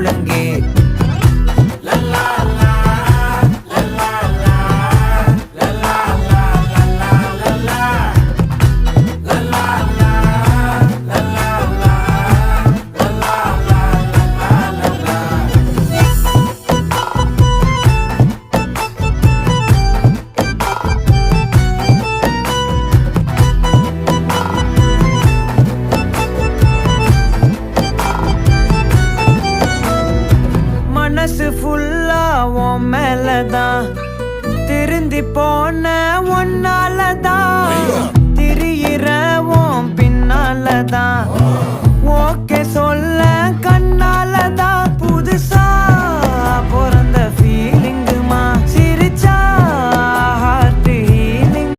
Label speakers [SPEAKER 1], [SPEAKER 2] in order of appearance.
[SPEAKER 1] முழங்கே மனசு ஃபுல்லா உன் மேலதான் திருந்தி போன ஒன்னாலதான் திரியிற உன் பின்னாலதான் ஓகே சொல்ல கண்ணாலதான்